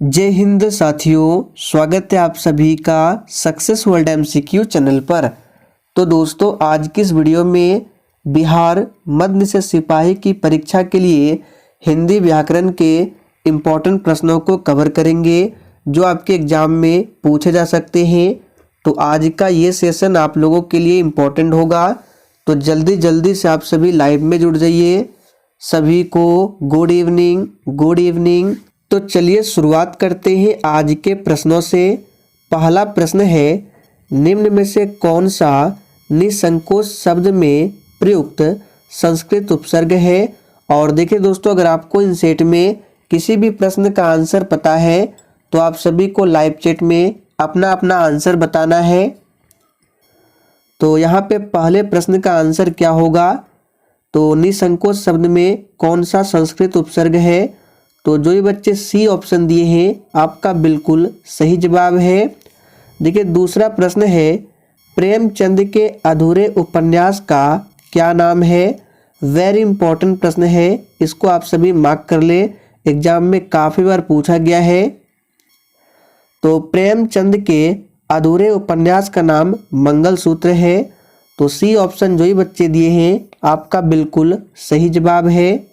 जय हिंद साथियों, स्वागत है आप सभी का सक्सेस वर्ल्ड एमसीक्यू चैनल पर। तो दोस्तों, आज की इस वीडियो में बिहार मध्य से सिपाही की परीक्षा के लिए हिंदी व्याकरण के इम्पोर्टेंट प्रश्नों को कवर करेंगे जो आपके एग्जाम में पूछे जा सकते हैं। तो आज का ये सेशन आप लोगों के लिए इम्पोर्टेंट होगा, तो जल्दी से आप सभी लाइव में जुड़ जाइए। सभी को गुड इवनिंग। तो चलिए शुरुआत करते हैं आज के प्रश्नों से। पहला प्रश्न है, निम्न में से कौन सा निसंकोच शब्द में प्रयुक्त संस्कृत उपसर्ग है। और देखिए दोस्तों, अगर आपको इन सेट में किसी भी प्रश्न का आंसर पता है तो आप सभी को लाइव चैट में अपना अपना आंसर बताना है। तो यहाँ पे पहले प्रश्न का आंसर क्या होगा, तो निसंकोच शब्द में कौन सा संस्कृत उपसर्ग है। तो जो ये बच्चे सी ऑप्शन दिए हैं आपका बिल्कुल सही जवाब है। देखिए दूसरा प्रश्न है, प्रेमचंद के अधूरे उपन्यास का क्या नाम है। वेरी इंपॉर्टेंट प्रश्न है, इसको आप सभी मार्क कर ले, एग्जाम में काफ़ी बार पूछा गया है। तो प्रेमचंद के अधूरे उपन्यास का नाम मंगलसूत्र है। तो सी ऑप्शन जो ये बच्चे दिए हैं आपका बिल्कुल सही जवाब है।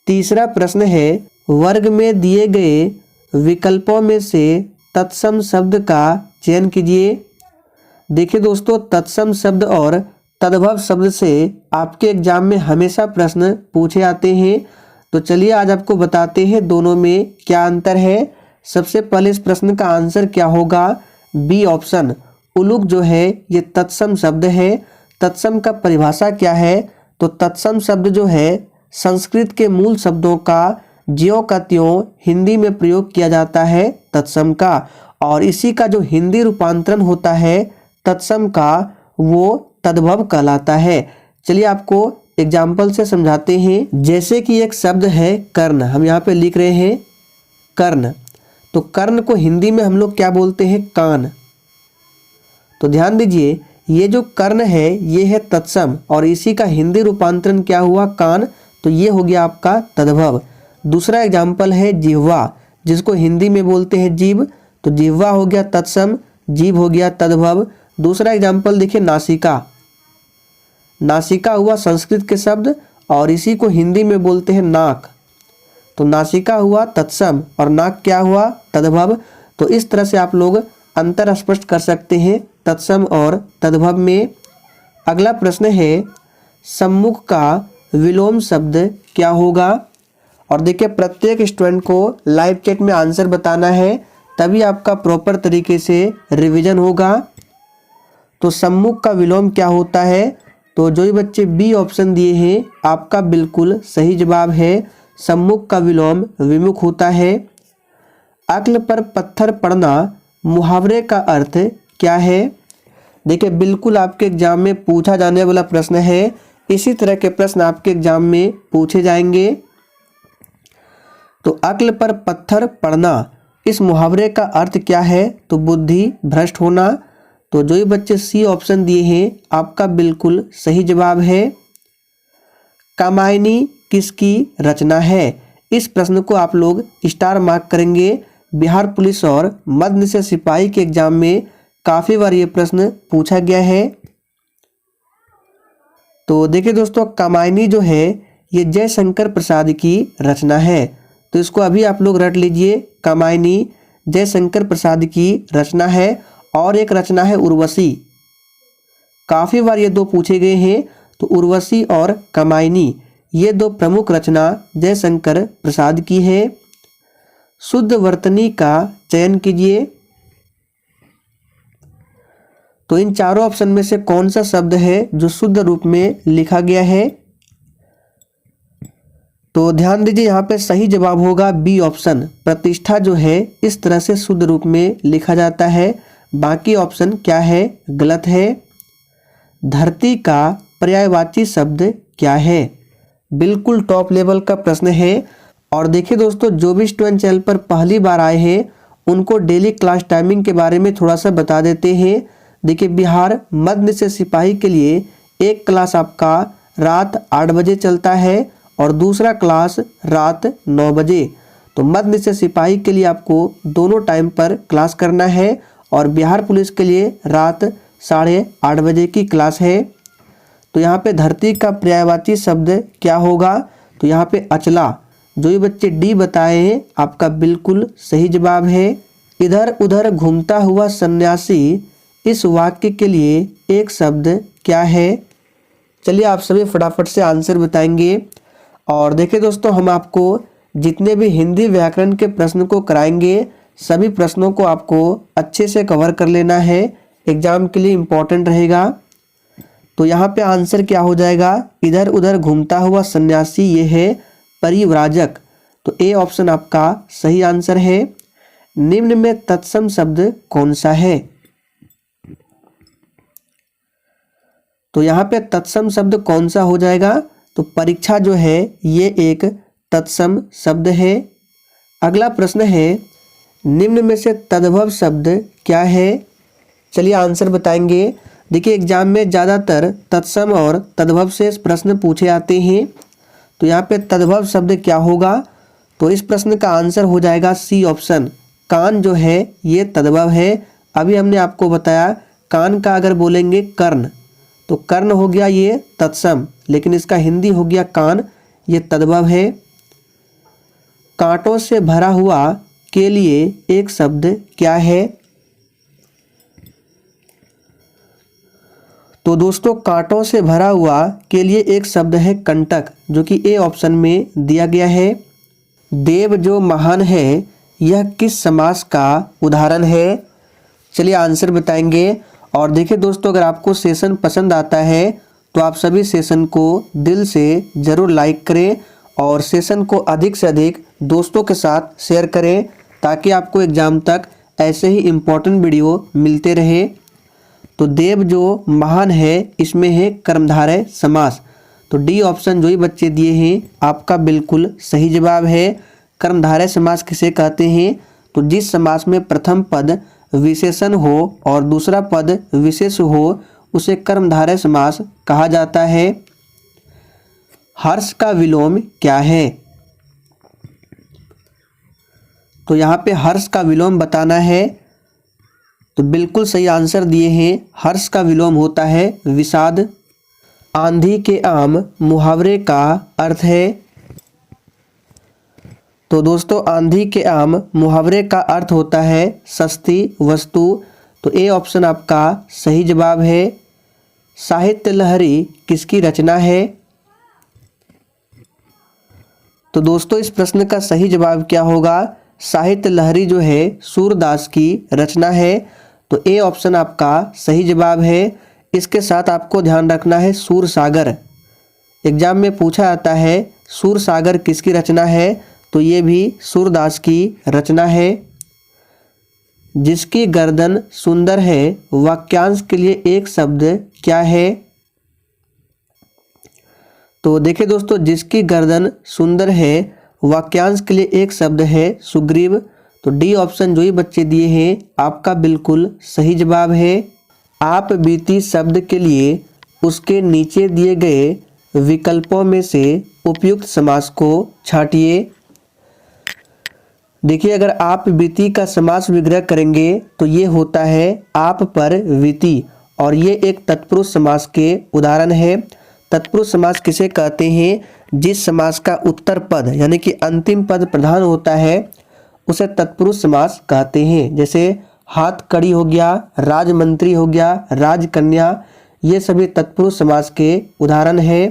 तीसरा प्रश्न है, वर्ग में दिए गए विकल्पों में से तत्सम शब्द का चयन कीजिए। देखिए दोस्तों, तत्सम शब्द और तद्भव शब्द से आपके एग्जाम में हमेशा प्रश्न पूछे आते हैं। तो चलिए आज आपको बताते हैं दोनों में क्या अंतर है। सबसे पहले इस प्रश्न का आंसर क्या होगा, बी ऑप्शन उलूक जो है ये तत्सम शब्द है। तत्सम का परिभाषा क्या है, तो तत्सम शब्द जो है संस्कृत के मूल शब्दों का ज्यों का त्यों हिंदी में प्रयोग किया जाता है तत्सम का, और इसी का जो हिंदी रूपांतरण होता है तत्सम का वो तद्भव कहलाता है। चलिए आपको एग्जाम्पल से समझाते हैं। जैसे कि एक शब्द है कर्ण, हम यहाँ पे लिख रहे हैं कर्ण। तो कर्ण को हिंदी में हम लोग क्या बोलते हैं, कान। तो ध्यान दीजिए, ये जो कर्ण है ये है तत्सम और इसी का हिंदी रूपांतरण क्या हुआ, कान। तो ये हो गया आपका तद्भव। दूसरा एग्जाम्पल है जिह्वा, जिसको हिंदी में बोलते हैं जीभ। तो जिह्वा हो गया तत्सम, जीभ हो गया तद्भव। दूसरा एग्जाम्पल देखिए नासिका। नासिका हुआ संस्कृत के शब्द और इसी को हिंदी में बोलते हैं नाक। तो नासिका हुआ तत्सम और नाक क्या हुआ, तद्भव। तो इस तरह से आप लोग अंतर स्पष्ट कर सकते हैं तत्सम और तद्भव में। अगला प्रश्न है, सम्मुख का विलोम शब्द क्या होगा। और देखिए प्रत्येक स्टूडेंट को लाइव चैट में आंसर बताना है, तभी आपका प्रॉपर तरीके से रिवीजन होगा। तो सम्मुख का विलोम क्या होता है, तो जो ये बच्चे बी ऑप्शन दिए हैं आपका बिल्कुल सही जवाब है। सम्मुख का विलोम विमुख होता है। अक्ल पर पत्थर पड़ना मुहावरे का अर्थ क्या है। देखिए बिल्कुल आपके एग्जाम में पूछा जाने वाला प्रश्न है, इसी तरह के प्रश्न आपके एग्जाम में पूछे जाएंगे। तो अक्ल पर पत्थर पड़ना, इस मुहावरे का अर्थ क्या है, तो बुद्धि भ्रष्ट होना। तो जो ये बच्चे सी ऑप्शन दिए हैं आपका बिल्कुल सही जवाब है। कामायनी किसकी रचना है। इस प्रश्न को आप लोग स्टार मार्क करेंगे। बिहार पुलिस और मध्य से सिपाही के एग्जाम में काफ़ी बार ये प्रश्न पूछा गया है। तो देखिए दोस्तों, कामायनी जो है ये जयशंकर प्रसाद की रचना है। तो इसको अभी आप लोग रट लीजिए, कामायनी जयशंकर प्रसाद की रचना है। और एक रचना है उर्वशी, काफ़ी बार ये दो पूछे गए हैं। तो उर्वशी और कामायनी ये दो प्रमुख रचना जयशंकर प्रसाद की है। शुद्ध वर्तनी का चयन कीजिए। तो इन चारों ऑप्शन में से कौन सा शब्द है जो शुद्ध रूप में लिखा गया है। तो ध्यान दीजिए, यहाँ पे सही जवाब होगा बी ऑप्शन, प्रतिष्ठा जो है इस तरह से शुद्ध रूप में लिखा जाता है। बाकी ऑप्शन क्या है, गलत है। धरती का पर्यायवाची शब्द क्या है। बिल्कुल टॉप लेवल का प्रश्न है। और देखिए दोस्तों, जो भी स्टूडेंट चैनल पर पहली बार आए हैं उनको डेली क्लास टाइमिंग के बारे में थोड़ा सा बता देते हैं। देखिए बिहार मध्य से सिपाही के लिए एक क्लास आपका रात 8 बजे चलता है और दूसरा क्लास रात 9 बजे। तो मद्य निषेध सिपाही के लिए आपको दोनों टाइम पर क्लास करना है और बिहार पुलिस के लिए रात 8:30 बजे की क्लास है। तो यहाँ पे धरती का पर्यायवाची शब्द क्या होगा? तो यहाँ पे अचला। जो ये बच्चे डी बताए हैं आपका बिल्कुल सही जवाब है। इधर उधर घूमता हुआ सन्यासी, इस वाक्य के लिए एक शब्द क्या है? चलिए आप सभी फटाफट से आंसर बताएंगे। और देखिए दोस्तों, हम आपको जितने भी हिंदी व्याकरण के प्रश्न को कराएंगे सभी प्रश्नों को आपको अच्छे से कवर कर लेना है, एग्जाम के लिए इम्पोर्टेंट रहेगा। तो यहाँ पे आंसर क्या हो जाएगा? इधर उधर घूमता हुआ सन्यासी ये है परिव्राजक। तो ए ऑप्शन आपका सही आंसर है। निम्न में तत्सम शब्द कौन सा है? तो यहाँ पे तत्सम शब्द कौन सा हो जाएगा? तो परीक्षा जो है ये एक तत्सम शब्द है। अगला प्रश्न है, निम्न में से तद्भव शब्द क्या है? चलिए आंसर बताएंगे। देखिए एग्जाम में ज़्यादातर तत्सम और तद्भव से प्रश्न पूछे आते हैं। तो यहाँ पे तद्भव शब्द क्या होगा? तो इस प्रश्न का आंसर हो जाएगा सी ऑप्शन। कान जो है ये तद्भव है। अभी हमने आपको बताया कान का अगर बोलेंगे कर्ण, तो कर्ण हो गया ये तत्सम, लेकिन इसका हिंदी हो गया कान, ये तद्भव है। कांटों से भरा हुआ के लिए एक शब्द क्या है? तो दोस्तों कांटों से भरा हुआ के लिए एक शब्द है कंटक, जो कि ए ऑप्शन में दिया गया है। देव जो महान है यह किस समास का उदाहरण है? चलिए आंसर बताएंगे। और देखिए दोस्तों, अगर आपको सेशन पसंद आता है तो आप सभी सेशन को दिल से ज़रूर लाइक करें और सेशन को अधिक से अधिक दोस्तों के साथ शेयर करें, ताकि आपको एग्ज़ाम तक ऐसे ही इम्पोर्टेंट वीडियो मिलते रहे। तो देव जो महान है इसमें है कर्मधारय समास। तो डी ऑप्शन जो ही बच्चे दिए हैं आपका बिल्कुल सही जवाब है। कर्मधारय समास किसे कहते हैं? तो जिस समास में प्रथम पद विशेषण हो और दूसरा पद विशेष हो उसे कर्मधारय समास कहा जाता है। हर्ष का विलोम क्या है? तो यहाँ पे हर्ष का विलोम बताना है। तो बिल्कुल सही आंसर दिए हैं। हर्ष का विलोम होता है विषाद। आंधी के आम मुहावरे का अर्थ है? तो दोस्तों आंधी के आम मुहावरे का अर्थ होता है सस्ती वस्तु। तो ए ऑप्शन आपका सही जवाब है। साहित्य लहरी किसकी रचना है? तो दोस्तों इस प्रश्न का सही जवाब क्या होगा? साहित्य लहरी जो है सूरदास की रचना है। तो ए ऑप्शन आपका सही जवाब है। इसके साथ आपको ध्यान रखना है सूरसागर, एग्जाम में पूछा जाता है सूरसागर किसकी रचना है? तो ये भी सूरदास की रचना है। जिसकी गर्दन सुंदर है वाक्यांश के लिए एक शब्द क्या है? तो देखिए दोस्तों, जिसकी गर्दन सुंदर है वाक्यांश के लिए एक शब्द है सुग्रीव। तो डी ऑप्शन जो ही बच्चे दिए हैं आपका बिल्कुल सही जवाब है। आप बीती शब्द के लिए उसके नीचे दिए गए विकल्पों में से उपयुक्त समास को छांटिए। देखिए अगर आप बीती का समास विग्रह करेंगे तो ये होता है आप पर वीती, और ये एक तत्पुरुष समास के उदाहरण है। तत्पुरुष समास किसे कहते हैं? जिस समास का उत्तर पद यानी कि अंतिम पद प्रधान होता है उसे तत्पुरुष समास कहते हैं। जैसे हाथ कड़ी हो गया, राजमंत्री हो गया, राजकन्या, ये सभी तत्पुरुष समास के उदाहरण है।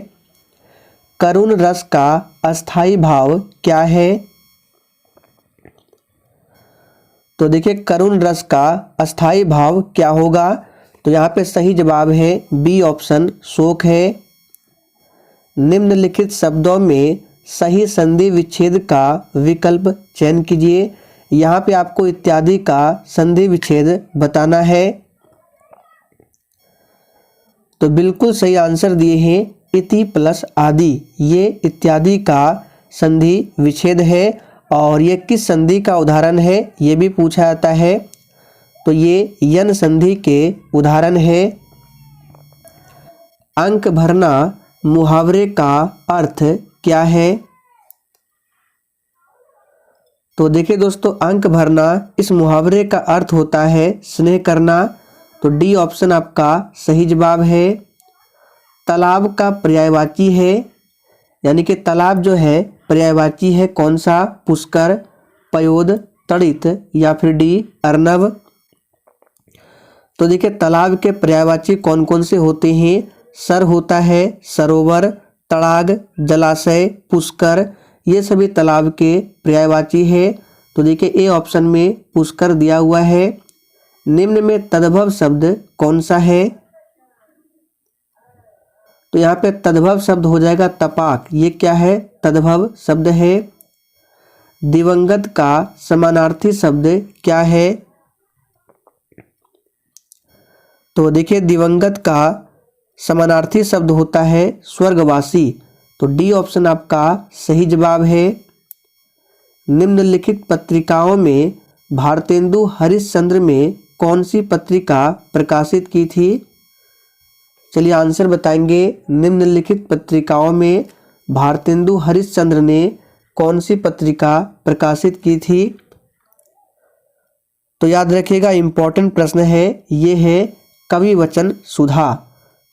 करुण रस का अस्थाई भाव क्या है? तो देखिए करुण रस का अस्थाई भाव क्या होगा? तो यहाँ पे सही जवाब है बी ऑप्शन शोक है। निम्नलिखित शब्दों में सही संधि विच्छेद का विकल्प चयन कीजिए। यहाँ पे आपको इत्यादि का संधि विच्छेद बताना है। तो बिल्कुल सही आंसर दिए हैं इति प्लस आदि, ये इत्यादि का संधि विच्छेद है। और ये किस संधि का उदाहरण है ये भी पूछा जाता है। तो ये यन संधि के उदाहरण है। अंक भरना मुहावरे का अर्थ क्या है? तो देखिए दोस्तों, अंक भरना इस मुहावरे का अर्थ होता है स्नेह करना। तो डी ऑप्शन आपका सही जवाब है। तालाब का पर्यायवाची है, यानी कि तालाब जो है पर्यायवाची है कौन सा? पुष्कर, पयोद, तड़ित या फिर डी अर्नव। तो देखिए तालाब के पर्यायवाची कौन कौन से होते हैं? सर होता है, सरोवर, तड़ाग, जलाशय, पुष्कर, ये सभी तालाब के पर्यायवाची है। तो देखिए ए ऑप्शन में पुष्कर दिया हुआ है। निम्न में तद्भव शब्द कौन सा है? तो यहाँ पे तद्भव शब्द हो जाएगा तपाक। ये क्या है? तद्भव शब्द है। दिवंगत का समानार्थी शब्द क्या है? तो देखिए दिवंगत का समानार्थी शब्द होता है स्वर्गवासी। तो डी ऑप्शन आपका सही जवाब है। निम्नलिखित पत्रिकाओं में भारतेंदु हरिश्चंद्र में कौन सी पत्रिका प्रकाशित की थी? चलिए आंसर बताएंगे। निम्नलिखित पत्रिकाओं में भारतेंदु हरिश्चंद्र ने कौन सी पत्रिका प्रकाशित की थी? तो याद रखिएगा, इंपॉर्टेंट प्रश्न है ये है कवि वचन सुधा।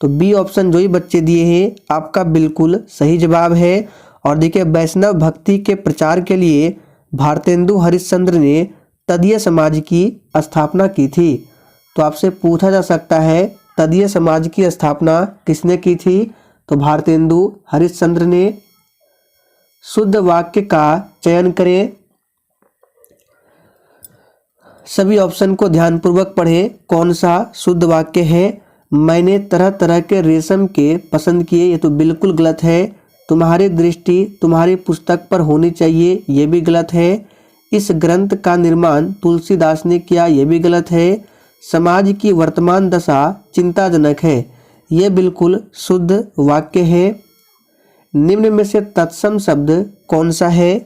तो बी ऑप्शन जो ही बच्चे दिए हैं आपका बिल्कुल सही जवाब है। और देखिए वैष्णव भक्ति के प्रचार के लिए भारतेंदु हरिश्चंद्र ने तदीय समाज की स्थापना की थी। तो आपसे पूछा जा सकता है तदीय समाज की स्थापना किसने की थी? तो भारतेंदु हरिश्चंद्र ने। शुद्ध वाक्य का चयन करें। सभी ऑप्शन को ध्यानपूर्वक पढ़ें। कौन सा शुद्ध वाक्य है? मैंने तरह तरह के रेशम के पसंद किए, ये तो बिल्कुल गलत है। तुम्हारी दृष्टि तुम्हारी पुस्तक पर होनी चाहिए, ये भी गलत है। इस ग्रंथ का निर्माण तुलसीदास ने किया, ये भी गलत है। समाज की वर्तमान दशा चिंताजनक है, ये बिल्कुल शुद्ध वाक्य है। निम्न में से तत्सम शब्द कौन सा है?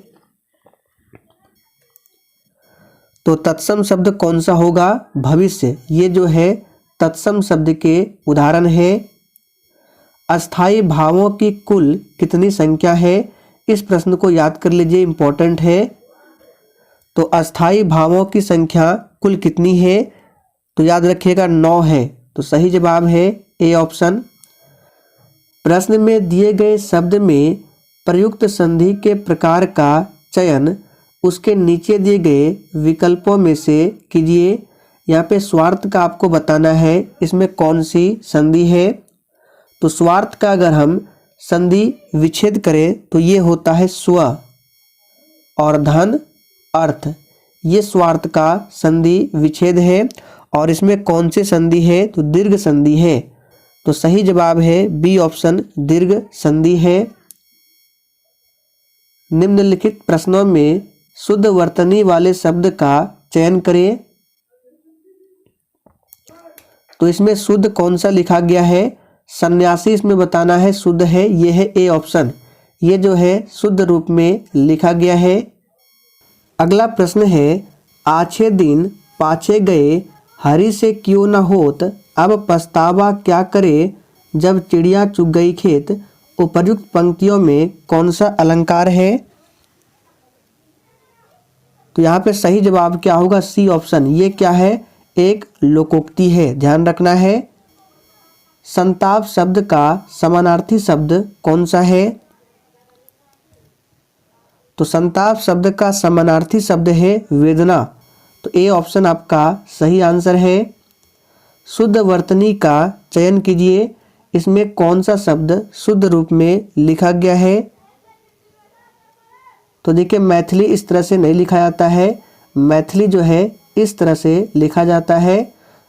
तो तत्सम शब्द कौन सा होगा? भविष्य। ये जो है तत्सम शब्द के उदाहरण है। अस्थायी भावों की कुल कितनी संख्या है? इस प्रश्न को याद कर लीजिए, इंपॉर्टेंट है। तो अस्थायी भावों की संख्या कुल कितनी है? तो याद रखिएगा 9 है। तो सही जवाब है ए ऑप्शन। प्रश्न में दिए गए शब्द में प्रयुक्त संधि के प्रकार का चयन उसके नीचे दिए गए विकल्पों में से कीजिए। यहाँ पे स्वार्थ का आपको बताना है, इसमें कौन सी संधि है? तो स्वार्थ का अगर हम संधि विच्छेद करें तो ये होता है स्व और धन अर्थ, ये स्वार्थ का संधि विच्छेद है। और इसमें कौन सी संधि है? तो दीर्घ संधि है। तो सही जवाब है बी ऑप्शन, दीर्घ संधि है। निम्नलिखित प्रश्नों में शुद्ध वर्तनी वाले शब्द का चयन करें। तो इसमें शुद्ध कौन सा लिखा गया है? सन्यासी इसमें बताना है शुद्ध है, ये है ए ऑप्शन। ये जो है शुद्ध रूप में लिखा गया है। अगला प्रश्न है, आछे दिन पाछे गए हरि से क्यों न होत, अब पछतावा क्या करे जब चिड़िया चुग गई खेत। उपर्युक्त पंक्तियों में कौन सा अलंकार है? तो यहाँ पे सही जवाब क्या होगा? C option. ये क्या है? एक लोकोक्ति है, ध्यान रखना है। संताप शब्द का समानार्थी शब्द कौन सा है? तो संताप शब्द का समानार्थी शब्द है वेदना। तो ए ऑप्शन आपका सही आंसर है। शुद्ध वर्तनी का चयन कीजिए। इसमें कौन सा शब्द शुद्ध रूप में लिखा गया है? तो देखिए मैथिली इस तरह से नहीं लिखा जाता है, मैथिली जो है इस तरह से लिखा जाता है।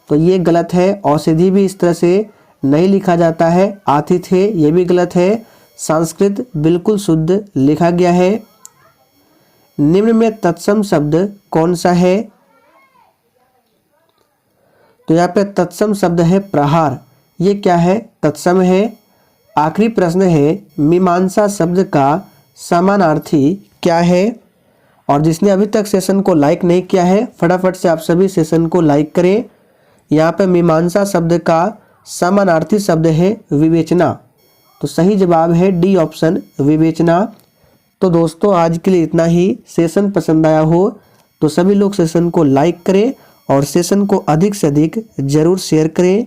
तो ये गलत है। औषधि भी इस तरह से नहीं लिखा जाता है। आतिथ्य ये भी गलत है। संस्कृत बिल्कुल शुद्ध लिखा गया है। निम्न में तत्सम शब्द कौन सा है? तो यहाँ पे तत्सम शब्द है प्रहार। ये क्या है? तत्सम है। आखिरी प्रश्न है, मीमांसा शब्द का समानार्थी क्या है? और जिसने अभी तक सेशन को लाइक नहीं किया है फटाफट से आप सभी सेशन को लाइक करें। यहाँ पे मीमांसा शब्द का समानार्थी शब्द है विवेचना। तो सही जवाब है डी ऑप्शन, विवेचना। तो दोस्तों आज के लिए इतना ही। सेशन पसंद आया हो तो सभी लोग सेशन को लाइक करें और सेशन को अधिक से अधिक जरूर शेयर करें।